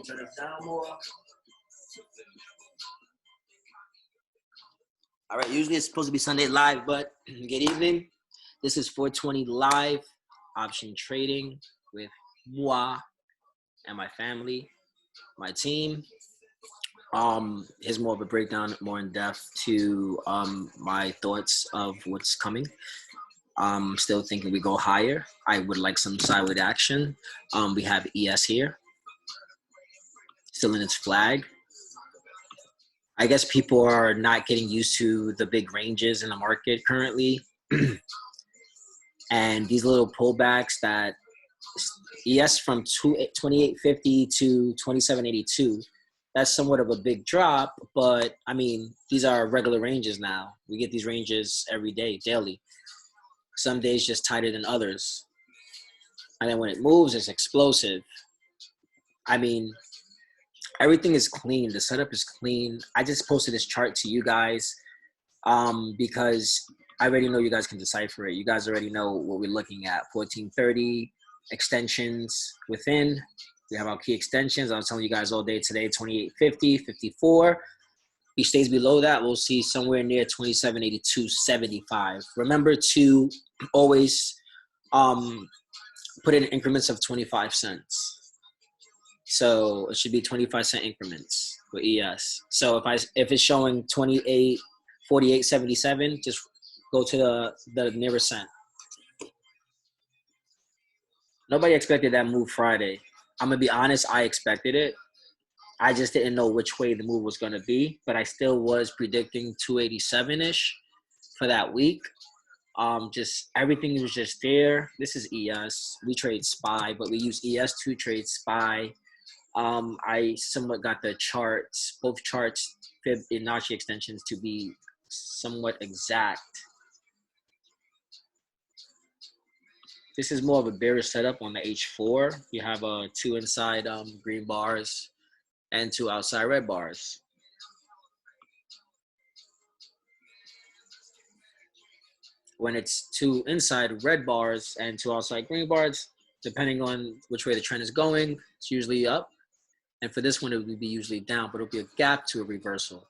Turn it down more. All right, usually it's supposed to be Sunday live, but good evening. This is 420 live option trading with moi and my family, my team. Here's more of a breakdown, more in depth to my thoughts of what's coming. Still thinking we go higher. I would like some sideways action. We have ES here, still in its flag. I guess people are not getting used to the big ranges in the market currently. And these little pullbacks that ES from 28.50 to 27.82, that's somewhat of a big drop, but I mean, these are regular ranges now. We get these ranges every day, daily. Some days just tighter than others. And then when it moves, it's explosive. I mean, everything is clean. The setup is clean. I just posted this chart to you guys because I already know you guys can decipher it. You guys already know what we're looking at. 1430 extensions within. We have our key extensions. I was telling you guys all day today, 28.50, 54. If he stays below that, we'll see somewhere near 27.82.75. Remember to always put it in increments of 25 cents. So it should be 25-cent increments for ES. So if it's showing 28.48.77, just go to the nearest cent. Nobody expected that move Friday. I'm gonna be honest, I expected it. I just didn't know which way the move was gonna be, but I still was predicting 287-ish for that week. Just everything was just there. This is ES. We trade SPY, but we use ES to trade SPY. I somewhat got the charts, both charts, Fibonacci extensions to be somewhat exact. This is more of a bearish setup on the H4. You have 2 inside green bars and 2 outside red bars. When it's 2 inside red bars and 2 outside green bars, depending on which way the trend is going, it's usually up. And for this one, it would be usually down, but it'll be a gap to a reversal.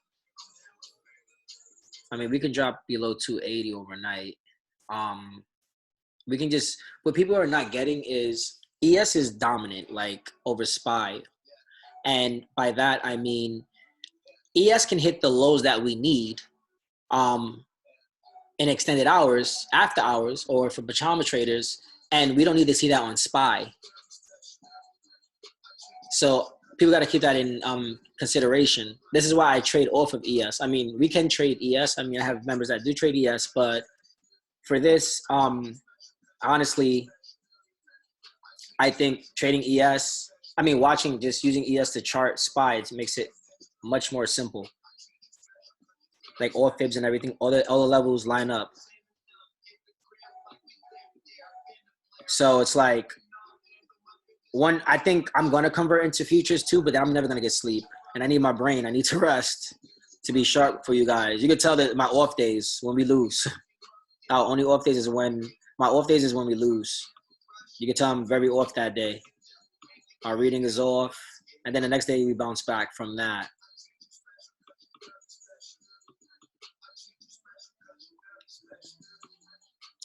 I mean, we can drop below 280 overnight. We can just, what people are not getting is ES is dominant, like over SPY. And by that, I mean, ES can hit the lows that we need in extended hours, after hours, or for pajama traders, and we don't need to see that on SPY. So people got to keep that in consideration. This is why I trade off of ES. I mean, we can trade ES. I mean, I have members that do trade ES, but for this, honestly, I think trading ES, I mean, just using ES to chart SPY, it makes it much more simple. Like all fibs and everything, all the levels line up. So it's like, I think I'm going to convert into futures too, but I'm never going to get sleep. And I need my brain. I need to rest to be sharp for you guys. You can tell that my off days when we lose. Our only off days is when we lose. You can tell I'm very off that day. Our reading is off. And then the next day we bounce back from that.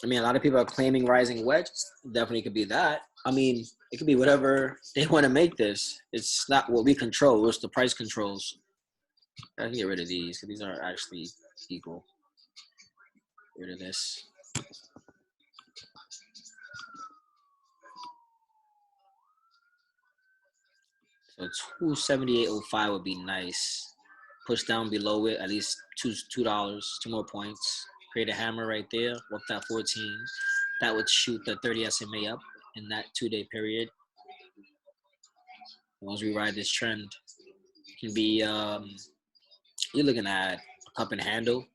I mean, a lot of people are claiming rising wedge. Definitely could be that. I mean, it could be whatever they want to make this. It's not what we control. It's the price controls. I can get rid of these because these aren't actually equal. Get rid of this. So 278.05 would be nice. Push down below it at least $2, 2 more points. Create a hammer right there. Work that 14. That would shoot the 30 SMA up in that 2-day period. Once we ride this trend, it can be you're looking at a cup and handle.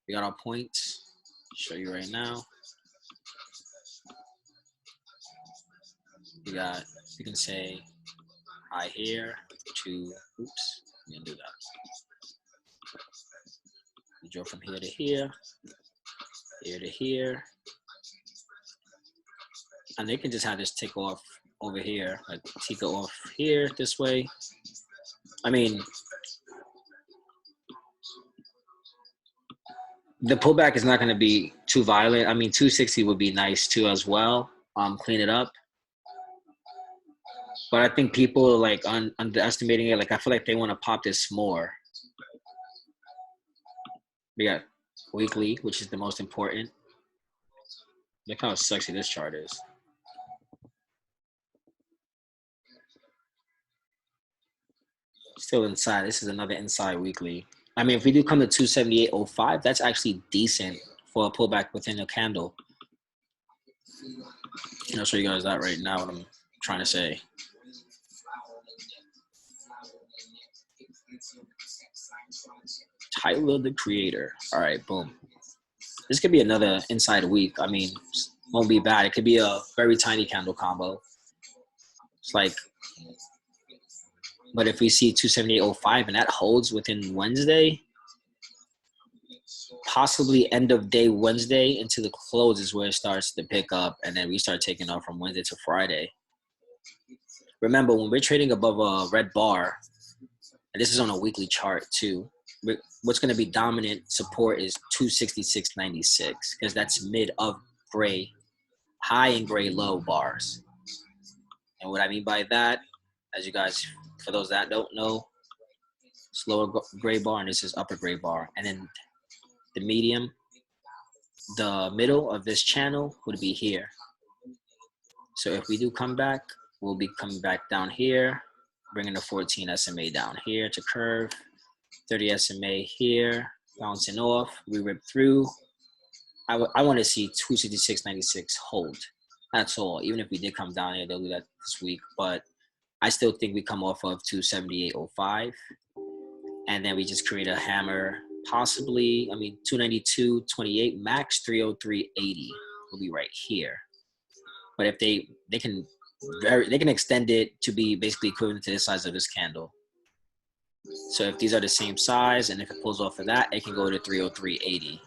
We got our points. Show you right now. You can say high here to oops, I'm gonna do that. You draw from here to here, here to here. And they can just have this tick off over here, like take it off here this way. I mean, the pullback is not going to be too violent. I mean, 260 would be nice too as well. Clean it up. But I think people are like underestimating it. Like I feel like they want to pop this more. We got weekly, which is the most important. Look how sexy this chart is. Still inside. This is another inside weekly. I mean, if we do come to 278.05, that's actually decent for a pullback within a candle. I'll show you guys that right now, what I'm trying to say. Tyler, the Creator. All right, boom. This could be another inside week. I mean, won't be bad. It could be a very tiny candle combo. It's like, but if we see 278.05 and that holds within Wednesday, possibly end of day Wednesday into the close is where it starts to pick up, and then we start taking off from Wednesday to Friday. Remember, when we're trading above a red bar, and this is on a weekly chart too, what's going to be dominant support is 266.96 because that's mid of gray, high and gray low bars. And what I mean by that, as you guys, for those that don't know, it's lower gray bar and this is upper gray bar. And then the medium, the middle of this channel would be here. So if we do come back, we'll be coming back down here, bringing the 14 SMA down here to curve, 30 SMA here, bouncing off, we rip through. I want to see 266.96 hold. That's all. Even if we did come down here, they'll do that this week. But I still think we come off of 278.05. And then we just create a hammer, possibly, I mean, 292.28, max 303.80 will be right here. But if they can extend it to be basically equivalent to the size of this candle. So if these are the same size, and if it pulls off of that, it can go to 303.80.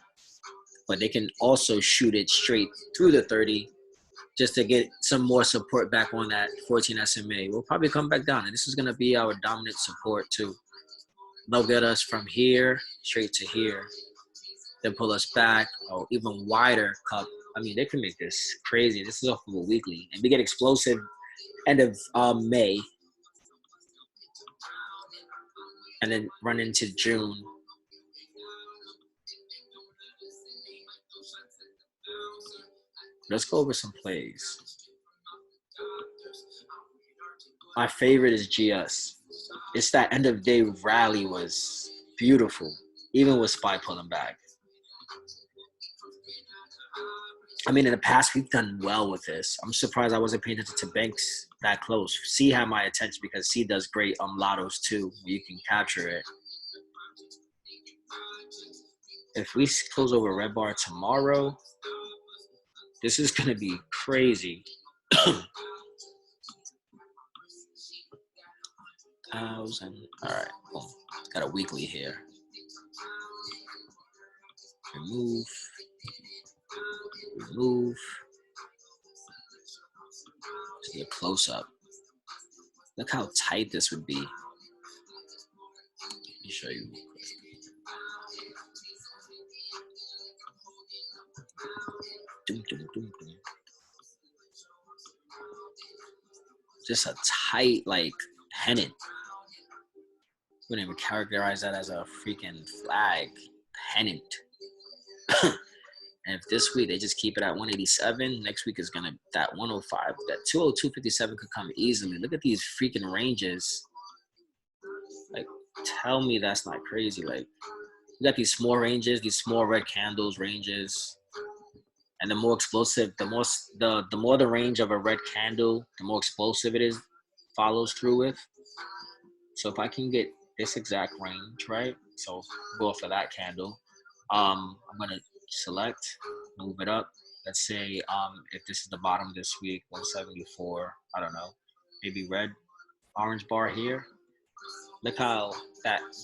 But they can also shoot it straight through the 30 just to get some more support back on that 14 SMA. We'll probably come back down, and this is going to be our dominant support too. They'll get us from here straight to here, then pull us back, or even wider cup. I mean, they can make this crazy. This is off of a weekly, and we get explosive end of May, and then run into June. Let's go over some plays. My favorite is GS. It's that end of day rally was beautiful, even with SPY pulling back. I mean, in the past, we've done well with this. I'm surprised I wasn't paying attention to banks that close. C had my attention because C does great lottos too. You can capture it. If we close over red bar tomorrow, this is going to be crazy. 1,000. All right, boom. Got a weekly here. Remove. This is a close up. Look how tight this would be. Let me show you. Just a tight, like, pennant. Wouldn't even characterize that as a freaking flag. Pennant. And if this week they just keep it at 187, next week is gonna that 105. That 202.57 could come easily. Look at these freaking ranges. Like, tell me that's not crazy. Like, you got these small ranges, these small red candles ranges, and the more explosive, the more the range of a red candle, the more explosive it is, follows through with. So if I can get this exact range, right? So go for that candle. I'm gonna select, move it up. Let's say if this is the bottom this week, 174, I don't know, maybe red, orange bar here. Look how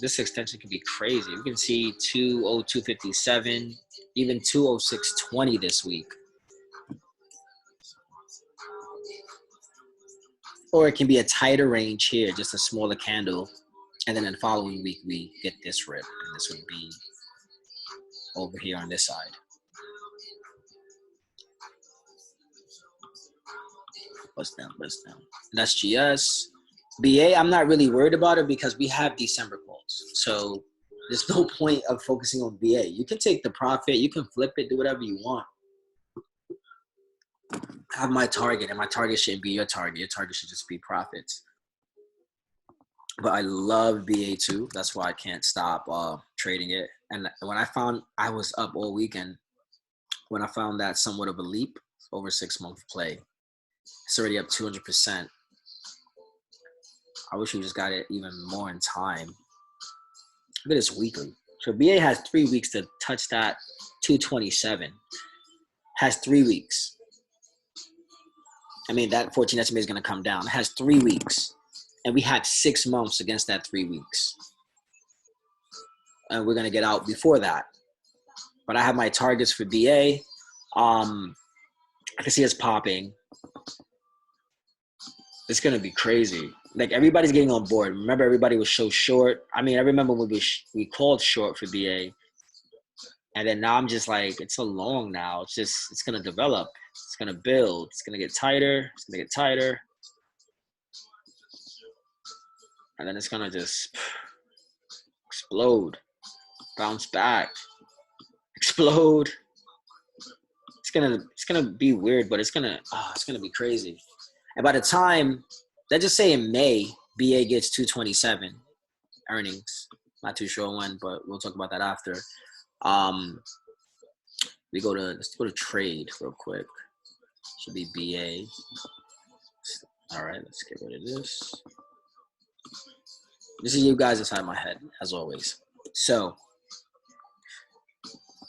this extension can be crazy. We can see 202.57, even 206.20 this week. Or it can be a tighter range here, just a smaller candle. And then in the following week, we get this rip. And this would be over here on this side. Bust down, bust down. That's GS. BA, I'm not really worried about it because we have December calls. So there's no point of focusing on BA. You can take the profit, you can flip it, do whatever you want. I have my target, and my target shouldn't be your target. Your target should just be profits. But I love BA too. That's why I can't stop trading it. And when I found I was up all weekend, when I found that somewhat of a leap over 6 month play, it's already up 200%. I wish we just got it even more in time. Look at this weekly. So BA has 3 weeks to touch that 227. Has 3 weeks. I mean, that 14 estimate is going to come down. It has 3 weeks. And we had 6 months against that 3 weeks. And we're going to get out before that. But I have my targets for BA. I can see it's popping. It's going to be crazy. Like, everybody's getting on board. Remember, everybody was so short. I mean, I remember when we called short for BA. And then now I'm just like, it's so long now. It's going to develop. It's going to build. It's going to get tighter. It's going to get tighter. And then it's going to just explode, bounce back, explode. It's going to be weird, but it's going to be crazy. And by the time, let's just say in May, BA gets 227 earnings. Not too sure when, but we'll talk about that after. Let's go to trade real quick. Should be BA. All right, let's get rid of this. This is you guys inside my head, as always. So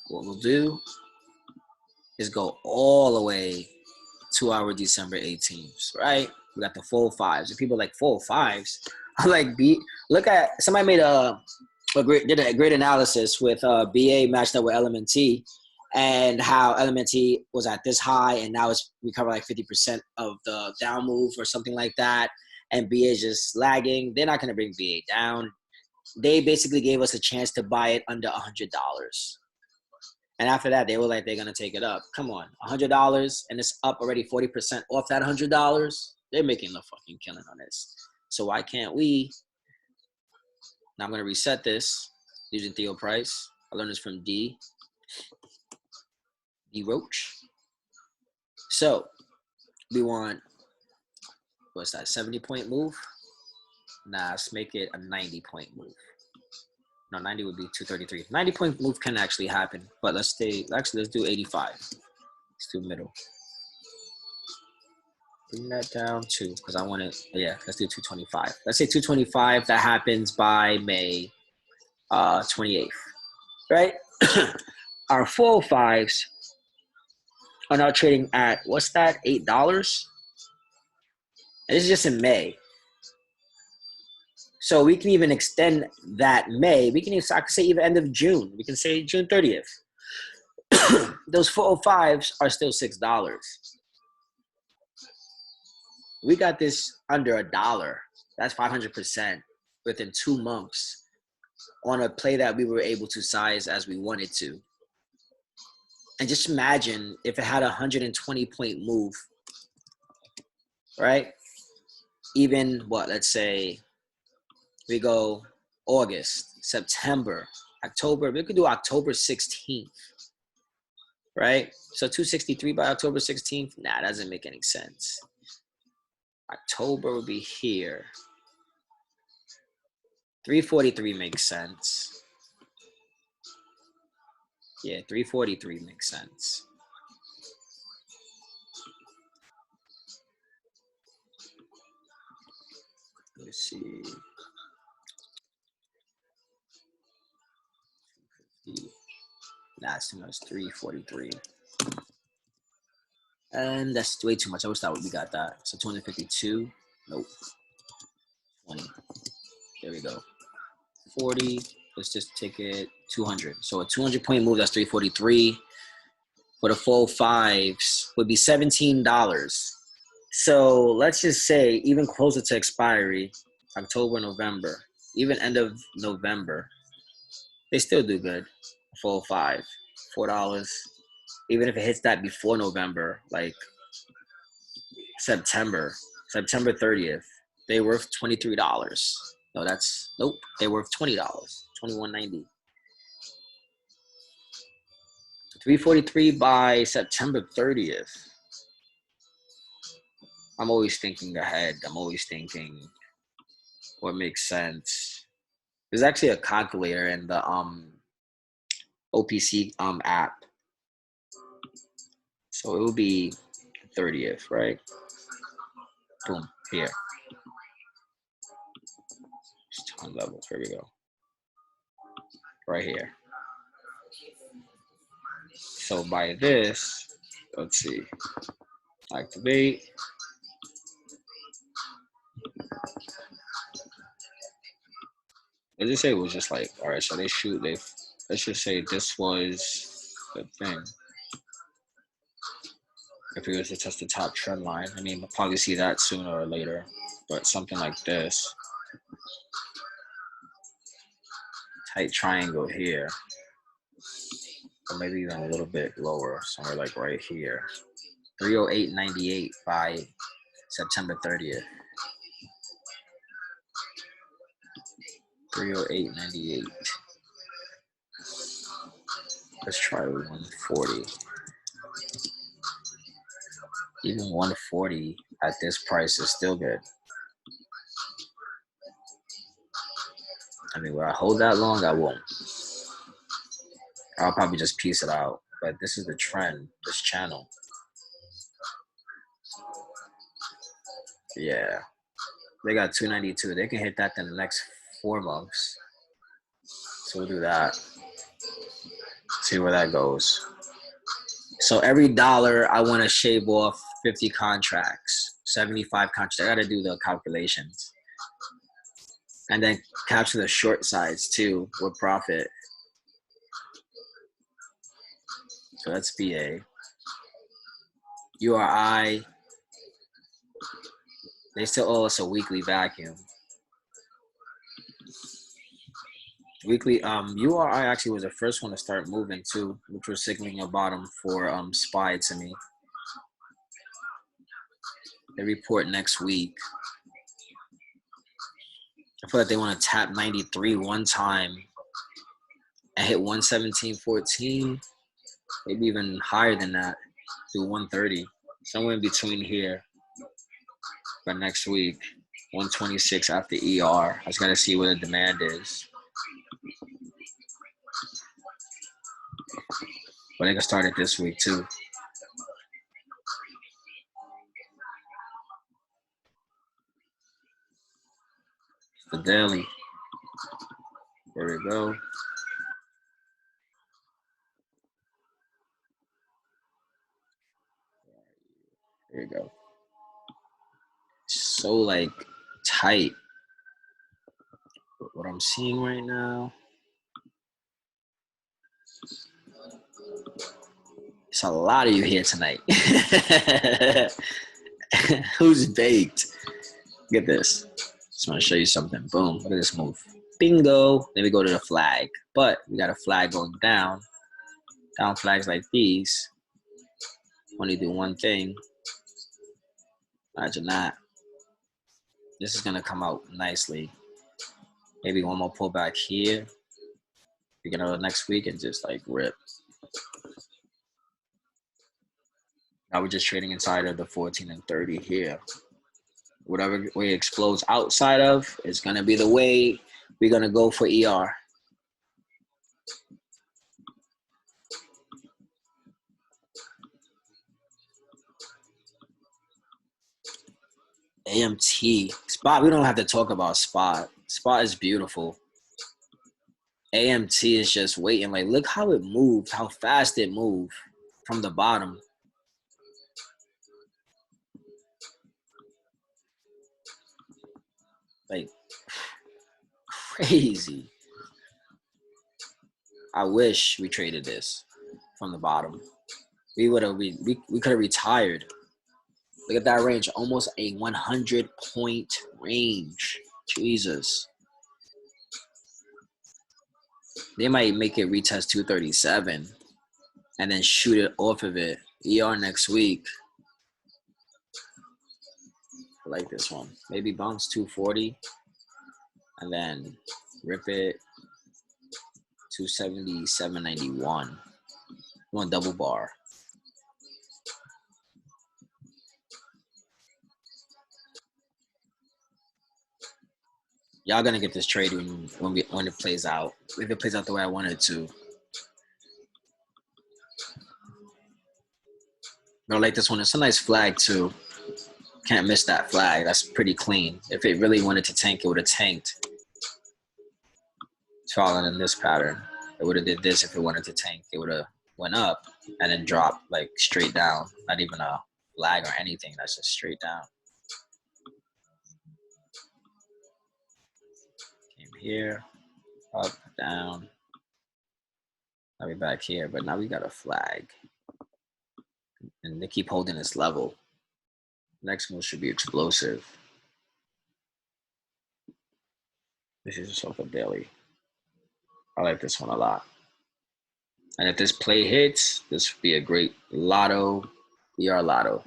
what we'll do is go all the way to our December 18th, right? We got the full fives. And people are like, full fives? I'm like, look at, somebody made did a great analysis with BA matched up with LMNT and how LMNT was at this high and now it's recovered like 50% of the down move or something like that. And BA is just lagging. They're not going to bring BA down. They basically gave us a chance to buy it under $100. And after that, they were like, they're going to take it up. Come on, $100 and it's up already 40% off that $100. They're making the fucking killing on this. So why can't we? Now I'm going to reset this using Theo Price. I learned this from D Roach. So we want, what's that, 70-point move? Nah, let's make it a 90-point move. No, 90 would be 233. 90-point move can actually happen, but let's do 85. Let's do middle. Bring that down to, because I want it, yeah, let's do 225. Let's say 225, that happens by May 28th, right? Our full fives are now trading at, what's that, $8? And this is just in May. So we can even extend that May. We can even, I could say even end of June. We can say June 30th. Those 405s are still $6. We got this under $1. That's 500% within 2 months on a play that we were able to size as we wanted to. And just imagine if it had a 120-point move, right? Even what, let's say we go August, September, October. We could do October 16th, right? So 263 by October 16th. Nah, that doesn't make any sense. October would be here. 343 makes sense. Yeah, 343 makes sense. Let's see. Nah, it's too much. 343. And that's way too much. I wish that we got that. So 252. Nope. 20. There we go. 40. Let's just take it 200. So a 200-point move, that's 343. For the full fives would be $17. So let's just say even closer to expiry, October, November, even end of November, they still do good. 405, $4. Even if it hits that before November, like September, September 30th, they worth $23. No, that's nope. They worth $20, $21.90. 343 by September 30th. I'm always thinking ahead. I'm always thinking what makes sense. There's actually a calculator in the OPC app. So it will be 30th, right? Boom, here. Ton levels. Here we go. Right here. So by this, let's see. Activate. Let's just say it was just like, all right, so let's just say this was the thing. If we was to test the top trend line, I mean, we'll probably see that sooner or later, but something like this. Tight triangle here, or maybe even a little bit lower, somewhere like right here. 308.98 by September 30th. 308.98. Let's try 140. Even 140 at this price is still good. I mean, will I hold that long? I won't. I'll probably just piece it out. But this is the trend, this channel. Yeah. They got 292. They can hit that in the next 4 months. So we'll do that. See where that goes. So every dollar, I want to shave off 50 contracts, 75 contracts. I got to do the calculations. And then capture the short sides too with profit. So that's BA. URI. They still owe us a weekly vacuum. Weekly, URI actually was the first one to start moving too, which was signaling a bottom for SPY to me. They report next week. I feel like they want to tap 93 one time and hit 117.14, maybe even higher than that, do 130, somewhere in between here. But next week, 126 after ER. I just gotta see what the demand is. But they can start it this week too. The daily. There we go. There you go. So like tight. What I'm seeing right now. It's a lot of you here tonight. Who's baked? Get this. Just want to show you something. Boom. Look at this move. Bingo. Then we go to the flag. But we got a flag going down. Down flags like these. Only do one thing. Imagine that. This is going to come out nicely. Maybe one more pullback here. We're going to go next week and just like rip. Now we're just trading inside of the 14 and 30 here. Whatever way it explodes outside of is going to be the way we're going to go for ER. AMT. Spot, we don't have to talk about Spot. Spot is beautiful. AMT is just waiting. Like, look how it moved, how fast it moved from the bottom. Like, crazy. I wish we traded this from the bottom. We could have retired. Look at that range, almost a 100-point range. Jesus. They might make it retest 237 and then shoot it off of it. ER next week. I like this one. Maybe bounce 240 and then rip it 277.91. One double bar. Y'all gonna get this trade when it plays out. If it plays out the way I want it to. I like this one. It's a nice flag too. Can't miss that flag. That's pretty clean. If it really wanted to tank, it would have tanked. It's falling in this pattern. It would have did this if it wanted to tank. It would have went up and then dropped like straight down. Not even a flag or anything. That's just straight down. Came here, up, down. Now we're back here, but now we got a flag. And they keep holding this level. Next move should be explosive. This is just off a daily. I like this one a lot. And if this play hits, this would be a great lotto, ER lotto.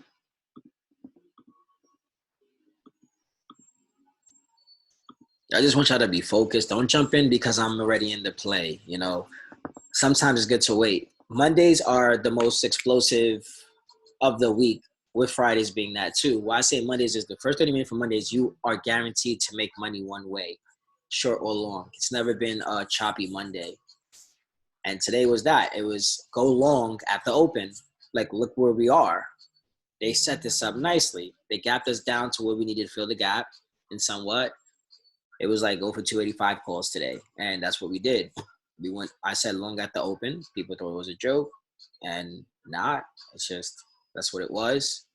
I just want y'all to be focused. Don't jump in because I'm already in the play. You know, sometimes it's good to wait. Mondays are the most explosive of the week, with Fridays being that too. Why I say Mondays is the first 30 minutes for Mondays, you are guaranteed to make money one way, short or long. It's never been a choppy Monday. And today was that. It was go long at the open. Like, look where we are. They set this up nicely. They gapped us down to where we needed to fill the gap. And somewhat, it was like go for 285 calls today. And that's what we did. We went, I said long at the open. People thought it was a joke. And not. It's just, that's what it was.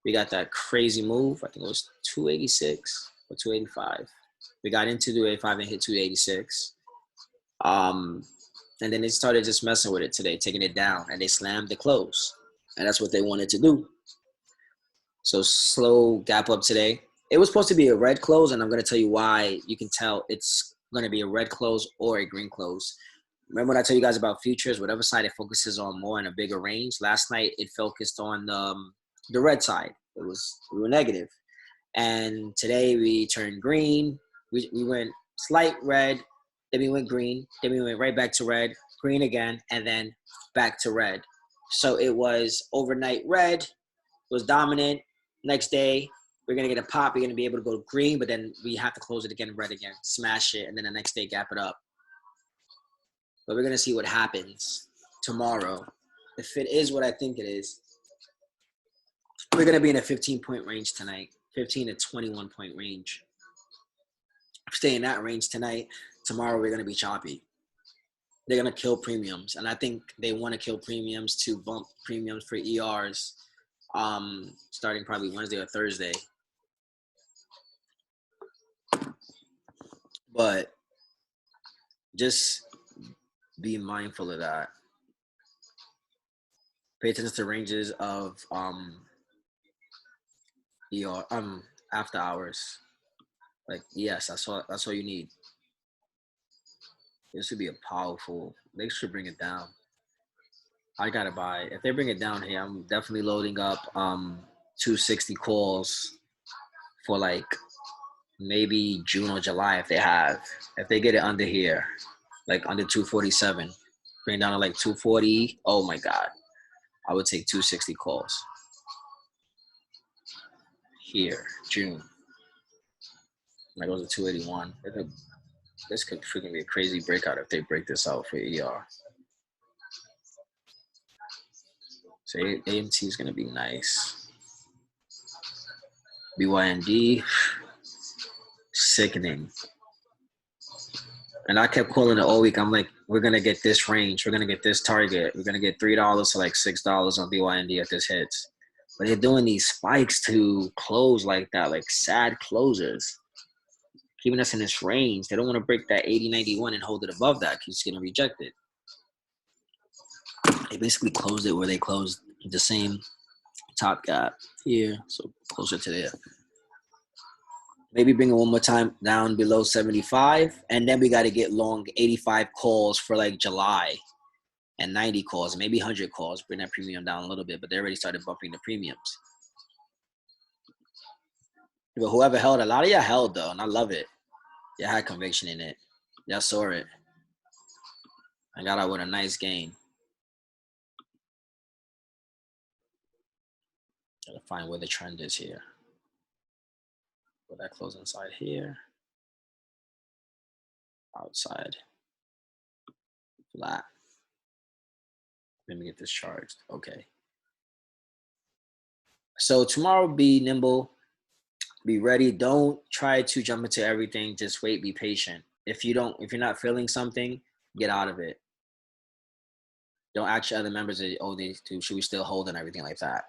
We got that crazy move. I think it was 286 or 285. We got into 285 and hit 286. And then they started just messing with it today, taking it down, and they slammed the close. And that's what they wanted to do. So slow gap up today. It was supposed to be a red close, and I'm going to tell you why. You can tell it's going to be a red close or a green close. Remember when I tell you guys about futures, whatever side it focuses on more in a bigger range. Last night, it focused on the red side. We were negative. And today we turned green. We went slight red, then we went green, then we went right back to red, green again, and then back to red. So it was overnight red, was dominant. Next day, we're going to get a pop. We're going to be able to go green, but then we have to close it again, red again, smash it, and then the next day gap it up. But we're going to see what happens tomorrow. If it is what I think it is, we're going to be in a 15-point range tonight, 15 to 21-point range. Stay in that range tonight. Tomorrow, we're going to be choppy. They're going to kill premiums. And I think they want to kill premiums to bump premiums for ERs starting probably Wednesday or Thursday. But just be mindful of that. Pay attention to ranges of ER after hours. Like, yes, that's all you need. This would be a powerful. They should bring it down. I gotta buy. If they bring it down here, I'm definitely loading up 260 calls for like maybe June or July if they have. If they get it under here, like under 247, bring it down to like 240. Oh my God, I would take 260 calls here, June. That goes to 281. This could freaking be a crazy breakout if they break this out for ER. So AMT is going to be nice. BYND, sickening. And I kept calling it all week. I'm like, we're going to get this range. We're going to get this target. We're going to get $3 to like $6 on BYND if this hits. But they're doing these spikes to close like that, like sad closes. Keeping us in this range. They don't want to break that 80.91 and hold it above that because it's going to reject it. They basically closed it where they closed the same top gap here, so closer to there. Maybe bring it one more time down below 75, and then we got to get long 85 calls for like July, and 90 calls, maybe 100 calls. Bring that premium down a little bit, but they already started bumping the premiums. But whoever held, a lot of y'all held though, and I love it. Y'all had conviction in it. Y'all saw it. I got out with a nice gain. Gotta find where the trend is here. Put that close inside here. Outside. Flat. Let me get this charged. Okay. So tomorrow, be nimble, be ready. Don't try to jump into everything. Just wait, be patient. If you're not feeling something, get out of it. Don't ask your other members, oh, should we still hold and everything like that.